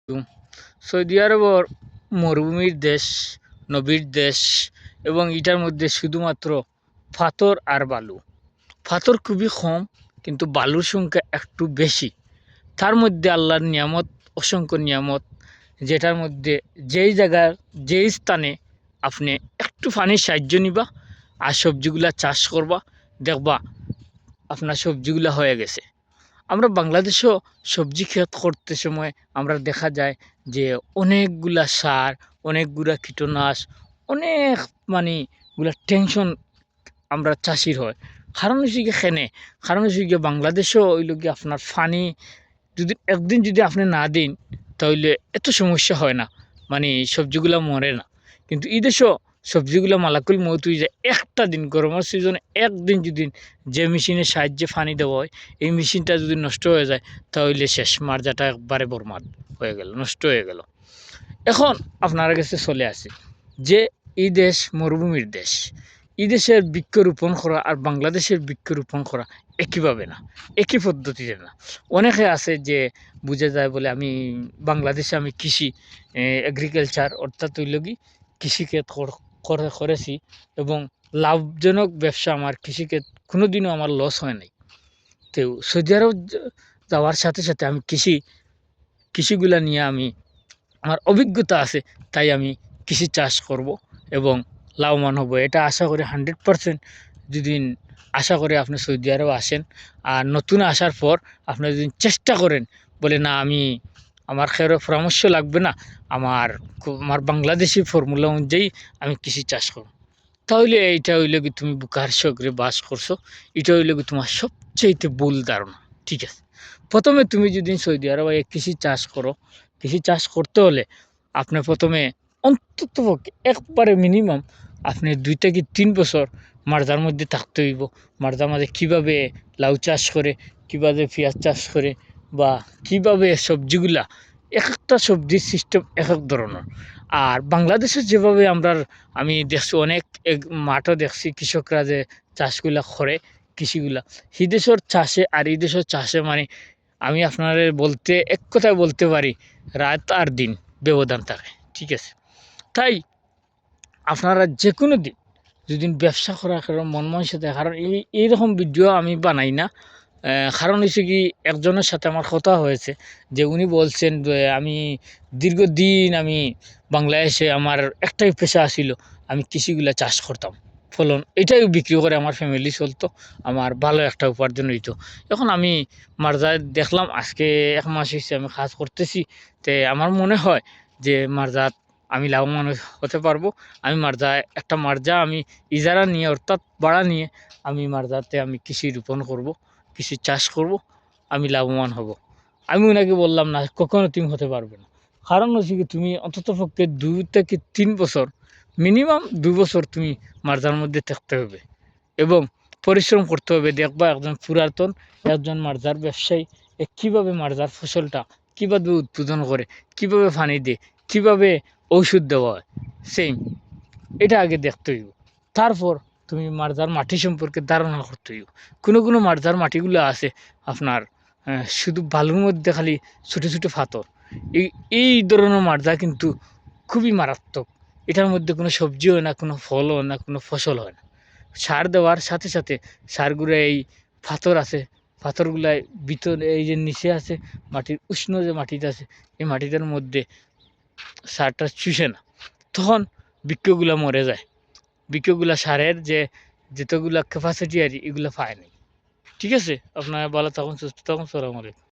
আলাইকুম। সৌদি আরবর মরুভূমির দেশ, নবীর দেশ এবং এটার মধ্যে শুধুমাত্র পাথর আর বালু। পাথর খুবই কম কিন্তু বালুর সংখ্যা একটু বেশি। তার মধ্যে আল্লাহর নিয়ামত, অসংখ্য নিয়ামত, যেটার মধ্যে যেই জায়গার যেই স্থানে আপনি একটু পানির সাহায্য নিবা আর সবজিগুলা চাষ করবা, দেখবা আপনার সবজিগুলা হয়ে গেছে। আমরা বাংলাদেশেও সবজি ক্ষেত করতে সময় আমরা দেখা যায় যে অনেকগুলা সার, অনেকগুলা কীটনাশ, অনেক মানে গুলা টেনশন আমরা চাষির হয়। কারণ হচ্ছে গিয়ে খেনে, কারণ হচ্ছে গিয়ে বাংলাদেশেও হইল গিয়ে আপনার পানি যদি একদিন যদি আপনি না দিন তাহলে এত সমস্যা হয় না, মানে সবজিগুলা মরে না। কিন্তু এই দেশেও সবজিগুলা মালাকুল মৌত হয়ে যায় একটা দিন, গরমের সিজনে একদিন যদি যে মেশিনের সাহায্যে পানি দেওয়া হয় এই মেশিনটা যদি নষ্ট হয়ে যায় তাহলে শেষ, মার্জাটা একবারে বরবাদ হয়ে গেল, নষ্ট হয়ে গেল। এখন আপনার কাছে চলে আসে যে এই দেশ মরুভূমির দেশ, এই দেশের বৃক্ষরোপণ করা আর বাংলাদেশের বৃক্ষরোপণ করা একইভাবে না, একই পদ্ধতিতে না। অনেকে আছে যে বুঝে যায় বলে আমি বাংলাদেশে আমি কৃষি এগ্রিকালচার অর্থাৎ কি কৃষিক্ষেত করেছি এবং লাভজনক ব্যবসা আমার কৃষিক্ষেত, কোনোদিনও আমার লস হয় নাই। তো সৌদি আরব যাওয়ার সাথে সাথে আমি কৃষিগুলা নিয়ে আমি আমার অভিজ্ঞতা আছে, তাই আমি কৃষি চাষ করব এবং লাভবান হব, এটা আশা করি 100%। যদি আশা করে আপনি সৌদি আরব আসেন আর নতুন আসার পর আপনি যদি চেষ্টা করেন বলে না আমি আমার খেরো পরামর্শ লাগবে না, আমার বাংলাদেশি ফর্মুলা অনুযায়ী আমি কৃষি চাষ করব, তাহলে এইটা হইলে কি তুমি বুকার সগরে বাস করছো, এটা হইলে কি তোমার সবচেয়ে ভুল ধারণা। ঠিক আছে, প্রথমে তুমি যদি সৌদি আরবে কৃষি চাষ করো, কৃষি চাষ করতে হলে আপনি প্রথমে অন্ততপক্ষে একবারে মিনিমাম আপনি 2 থেকে 3 বছর মার্জার মধ্যে থাকতে হইব। মার্জার মাঝে কীভাবে লাউ চাষ করে, কীভাবে পেঁয়াজ চাষ করে বা কীভাবে সবজিগুলা, এক একটা সবজির সিস্টেম এক এক ধরনের। আর বাংলাদেশে যেভাবে আমি দেখছি অনেক মাঠও দেখছি কৃষকরা যে চাষগুলা করে, কৃষিগুলা এই দেশের চাষে আর এই দেশের চাষে মানে আমি আপনাদের বলতে এক কথায় বলতে পারি রাত আর দিন ব্যবধান থাকে। ঠিক আছে, তাই আপনারা যে কোনো দিন যদি ব্যবসা করার কারণ মন মানসিকতা, কারণ এইরকম ভিডিও আমি বানাই না। কারণ হচ্ছে কি একজনের সাথে আমার কথা হয়েছে যে উনি বলছেন যে আমি দীর্ঘদিন আমি বাংলাদেশে আমার একটাই পেশা ছিল, আমি কৃষিগুলা চাষ করতাম, ফলন এটাই বিক্রি করে আমার ফ্যামিলি চলতো, আমার ভালো একটা উপার্জন হইতো। এখন আমি মার্জায় দেখলাম আজকে 1 মাস হয়েছে আমি কাজ করতেছি, তে আমার মনে হয় যে মার্জাত আমি লাভবান হতে পারবো। আমি একটা মার্জা আমি ইজারা নিয়ে অর্থাৎ ভাড়া নিয়ে আমি মার্জাতে আমি কৃষি রোপণ করব, কৃষি চাষ করব, আমি লাভবান হব। আমি ওনাকে বললাম না কখনো তুমি হতে পারবে না, কারণ হচ্ছে কি তুমি অন্ততপক্ষে 2 থেকে 3 বছর, মিনিমাম 2 বছর তুমি মার্জার মধ্যে থাকতে হবে এবং পরিশ্রম করতে হবে। দেখবা একজন পুরাতন একজন মার্জার ব্যবসায়ী কীভাবে মার্জার ফসলটা কীভাবে উৎপাদন করে, কীভাবে পানি দেয়, কীভাবে ঔষধ দেওয়া হয়, সেম এটা আগে দেখতে হইব। তারপর তুমি মার্জার মাটি সম্পর্কে ধারণা করতে হইব। কোনো মার্জার মাটিগুলো আছে আপনার শুধু বালুর মধ্যে খালি ছোটো ছোটো পাথর, এই ধরনের মার্জা কিন্তু খুবই মারাত্মক। এটার মধ্যে কোনো সবজি হয় না, কোনো ফল হয় না, কোনো ফসল হয় না। সার দেওয়ার সাথে সাথে সারগুলো এই পাথর আছে, পাথরগুলাই ভিতরে এই যে নিচে আছে মাটির উষ্ণ যে মাটিটা আছে এই মাটিটার মধ্যে সারটা চুষে না, তখন বৃক্ষগুলা মরে যায়। বৃক্ষগুলা সারের যে যেতগুলা ক্যাপাসিটি আর এগুলো পায় নাই। ঠিক আছে, আপনারা ভালো থাকুন, সুস্থ থাকুন, আসসালামু আলাইকুম।